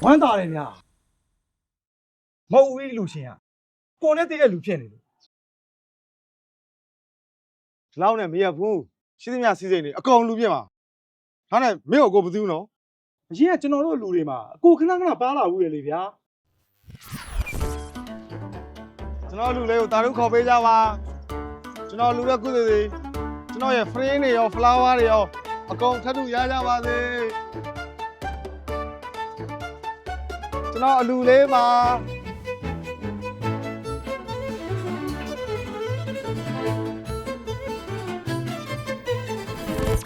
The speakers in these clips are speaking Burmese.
ဝမ်းသာတယ်ဗျာမဟုတ်ဘူးလူရှင်ကိုနဲ့တည့်တဲ့လူဖြစ်နေလို့လောက်နဲ့မရဘူးရှိသမျှစီးစိမ်တွေအကောင်လူပြစ်မှာဒါနဲ့မင်းကိုဘယ်သူနော်အရင်ကကျွန်တော်တို့လူတွေမှာအကိုခဏခဏပါလာဘူးလေဗျာကျွန်တော်လူလေးကိုတာရုခေါ်ပေးကြပါကျွန်တော်လူရဲ့ကုသိုလ်တွေကျွန်တော်ရဲ့ friend တွေရော flower တွေရောအကောင်ထပ်တူရကြပါစေကျွန်တော်အလူလေးပါ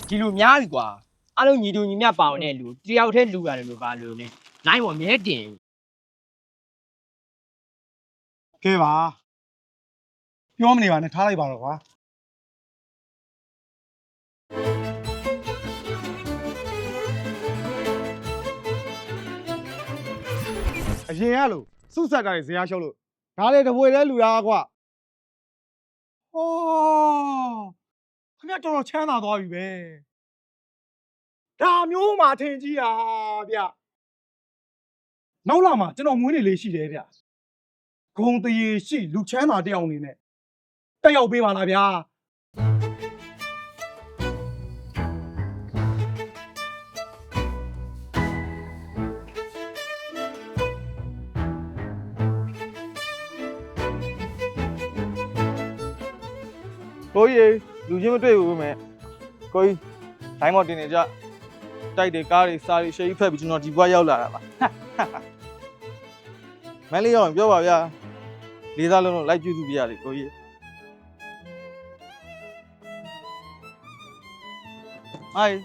ဒီလိုများပြီကွာအားလုံးညီတူညီမျှပေါင်တဲ့လူတယောက်တည်းလူရတယ်လို့ပါလို့လေနိုင်ပေါ်မြဲတင်ကဲပါပြောမနေပါနဲ့ထားလိုက်ပါတော့ကွာအရင်ကလို့စုဆက်တာတွေဇရာရှုံးလို့ဒါလေတပွေလဲလူသားကွာဟောခင်ဗျတော်တော်ချမ်းသာသွားပြီပဲဒါမျိုးမှထင်ကြီးတာဗျနောက်လာမှာကျွန်တော်မွေးနေလေးရှိတယ်ဗျဂုံတရေရှိလူချမ်းသာတယောက်အနေနဲ့တက်ရောက်ပေးပါလားဗျာကိုကြီးလူချင်းမတွေ့ဘူးပဲကိုကြီးတိုင်းမော်တင်နေကြတိုက်တွေကားတွေစားတွေရှေ့ဖက်ပြီးကျွန်တော်ဒီဘွားရောက်လာတာပါမန်လေးရောက်ရင်ပြောပါဗျာလေးစားလုံးလုံးလိုက်ကြည့်သူပြရတယ်ကိုကြီးဟိုင်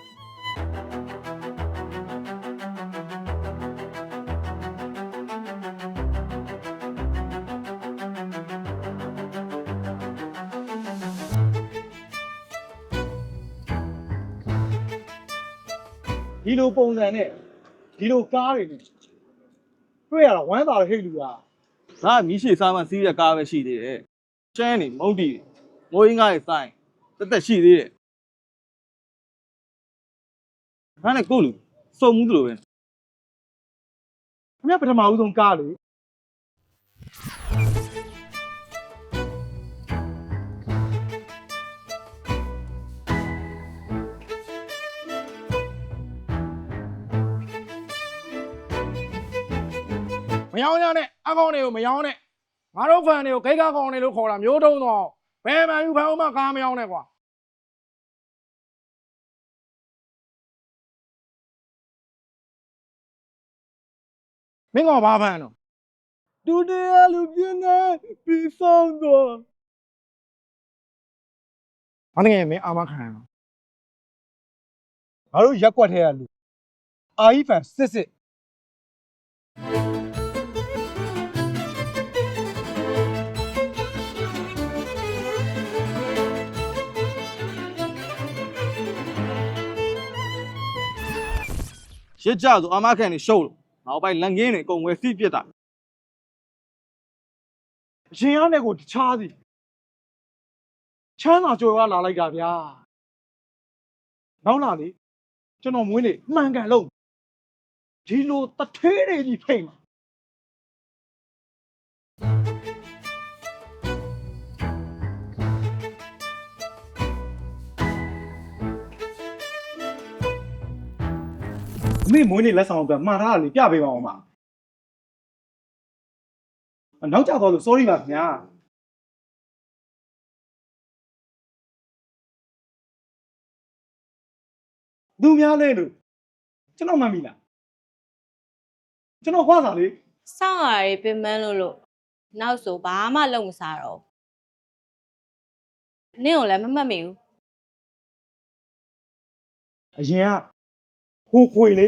ဒီလိုပုံစံနဲ့ဒီလိုကားတွေနဲ့တွေ့ရတာဝမ်းသာတယ်ဟဲ့လူကငါမီးရှည်စားမှစီးရကားပဲရှိသေးတယ်ကျန်းနေမုံတီမိုးရင်းကားရဲ့စိုင်းတက်ရှိသေးတယ်ဒါနဲ့ကိုလူစုံမှုသလိုပဲခင်ဗျပထမဦးဆုံးကားလေမယောင်းရနဲ့အကောင်တွေကိုမယောင်းနဲ့ငါတို့ဖန်တွေကိုဂိတ်ကကောင်တွေလို့ခေါ်တာမျိုးတုံးတော့ဘယ်မှယူဖန်ဦးမကားမယောင်းနဲ့ကွာမင်းကဘာဖန်တော့ဒုတိယလူပြင်းနေပြီးဆုံးတော့ဘာငယ်မင်းအာမခံရငါတို့ရက်ကွက်ထဲကလူအာကြီးဖန်စစ်ရစ်ကြဆိုအမခံနေရှုပ်လို့နောက်ပိုင်းလက်ငင်းနေအကုန်ဝယ်စီးပြစ်တာရင်ရတဲ့ကိုတခြားစီချမ်းသာကြွယ်ဝလာလိုက်တာဗျာနောက်လာလေကျွန်တော်မွေးနေမှန်ကန်လို့ဒီလိုတထဲတွေကြီးဖိတ်မှာအမေမွေးနေလက်ဆောင်အတွက်မှားထားတာလေပြပေးပါအောင်ပါနောက်ကျသွားလို့ sorry ပါခင်ဗျာသူများလဲလို့ကျွန်တော်မှတ်မိလားကျွန်တော်ခွာစားလေစောင့်ရည်ပင်မန်းလို့နောက်ဆိုဘာမှလုံမစားတော့နင့်ကိုလည်းမမှတ်မိဘူးအရင်ကဟိုခွေလေ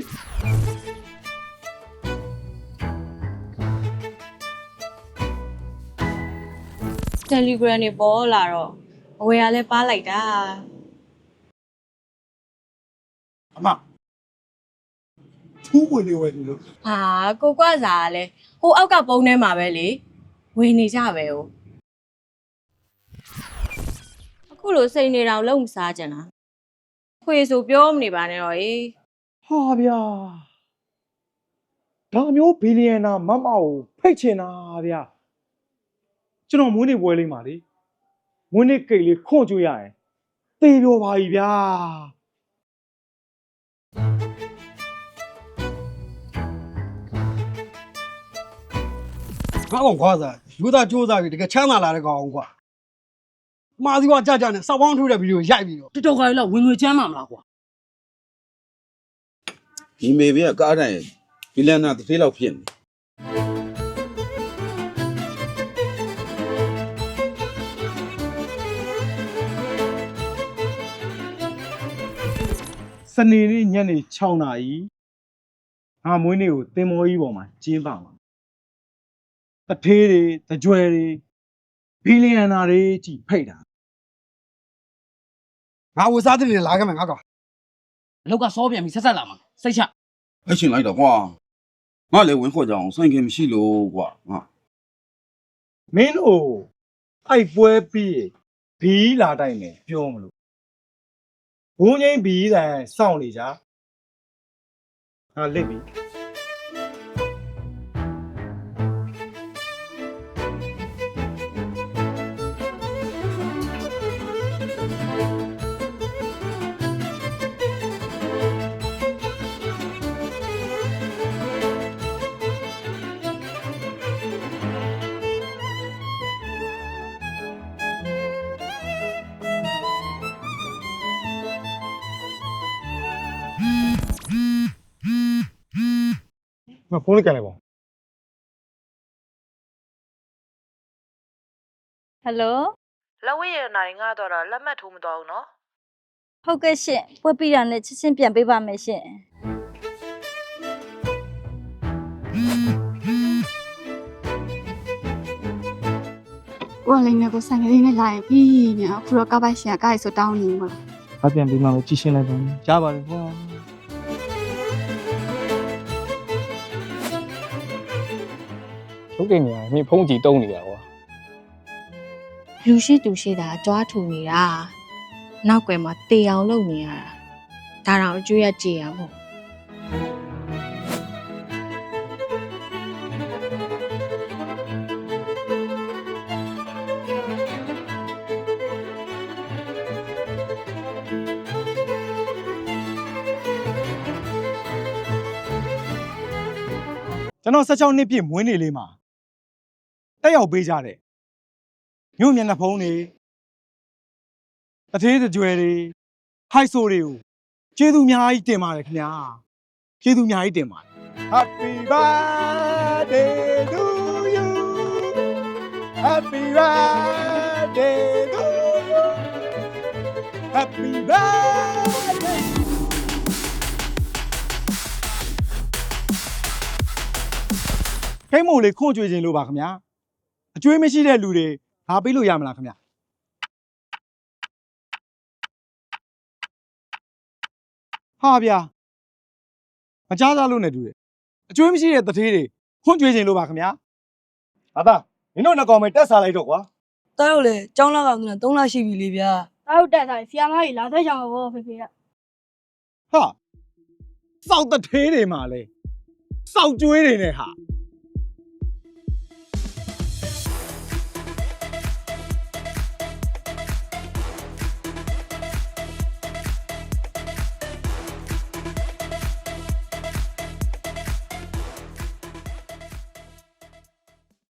Telegram တွေပေါ်လာတော့အဝယ်ကလည်းပါလိုက်တာအမထူးခွေလေးဝယ်လို့ဟာကိုကွစားကလည်းဟိုအောက်ကပုံထဲမှာပဲလေဝင်နေကြပဲ哦အခုလိုစိတ်နေတောင်လုံမစားကြလားခွေဆိုပြောမနေပါနဲ့တော့ဟေးဟာဗျာ ဒါမျိုးဘီလီယံနာမမကိုဖိတ်ချင်တာဗျာကျွန်တော်မွေးနေ့ပွဲလေးမှာလေမွေးနေ့ကိတ်လေးခွန့်ကျွေးရရင်သေပြောပါပြီဗျာ ငါကောင်ခွာစားယူသားစူးစမ်းပြီးတကယ်ချမ်းသာလာတဲ့ကောင်ကွာမာစီကကြကြနဲ့စောက်ပေါင်းထိုးတဲ့ဗီဒီယိုရိုက်ပြီးတော့ TikTok ကလည်းဝင်ငွေချမ်းမှာမလားကွာ ဒီမေဘေးကကားတိုင်းဘီလန်နာတစ်သေးလောက်ဖြစ်နေ စနေနေ့ညနေ6နာရီငါမွေးနေ့ကိုသင်္ဘောကြီးပေါ်မှာကျင်းပမှာတထေးတွေတကြွယ်တွေဘီလီယံနာတွေကြည်ဖိတ်တာ ငါဝစားတဲ့နေလာခဲ့မယ်ငါကောင် အလောက်ကစောပြန်ပြီးဆက်ဆက်လာမှာစိတ်ချ အဲ့ချင်းလိုက်တော့ကွာငါလည်းဝင်ခေါ်ကြအောင်စိုင်းခင်မရှိလို့ကွာငါ မင်းတို့အဲ့ပွဲပြီးဘီးလာတိုက်မယ်ပြောမလို့ဘုံချင်းဘီးတန်စောင့်နေကြဟာလက်ပြီ မဖုန်းလေးကန်လိုက်ပါ ဟယ်လို လက်ဝဲရနာတွေငါတော့လက်မှတ်ထိုးမသွားဘူးနော် ဟုတ်ကဲ့ရှင်ပွဲပြီးတာနဲ့ချက်ချင်းပြန်ပေးပါမယ်ရှင် ကိုယ်လည်းငါကိုဆိုင်ကလေးနဲ့လာရင်ပြီးညာအခုတော့ကပိုက်ရှင်ကကားရီဆိုတောင်းနေမှာ ။အပြန်ပြီးမှပဲကြည့်ရှင်းလိုက်ပါမယ်။ကြားပါလေကွာ ဟုတ်ကဲ့ညာမြေဖုံးကြည့်တုံးနေတာကွာ လူရှိသူရှိတာကြွားထူနေတာနောက်ွယ်မှာတေအောင်လုပ်နေရတာဒါတော့အကျွေးရကြည်ရမို့ ကျွန်တော်16နှစ်ပြည့်မွေးနေ့လေးမှာတက်ရောက်ပေးကြတဲ့မြို့မျက်နှာဖုံးတွေတထေးတကြွယ်တွေဟိုက်ဆိုတွေကိုကျေးဇူးအများကြီးတင်ပါတယ်ခင်ဗျာကျေးဇူးအများကြီးတင်ပါတယ် Happy birthday to you Happy birthday to you Happy birthday ခိမို့လေးခွန့်ကြွေးခြင်းလို့ပါခင်ဗျာအကျွေးမရှိတဲ့လူတွေဘာပေးလို့ရမလားခင်ဗျာဟာဗျာမကြားသားလို့နဲ့တူတယ်အကျွေးမရှိတဲ့တထေးတွေခွန့်ကြွေးခြင်းလို့ပါခင်ဗျာဟာသားမင်းတို့နှစ်ကောင်ပဲတက်စားလိုက်တော့ကွာ တားရုပ်လေចောင်းလာကောင်က3လရှိပြီလေဗျာ တောက်တက်ဆိုင်ဆီယာမကြီးလာသက်ချောင်းဘောဖေဖေက ဟာစောက်တထေးတွေမှာလဲစောက်ကျွေးတွေနဲ့ဟာ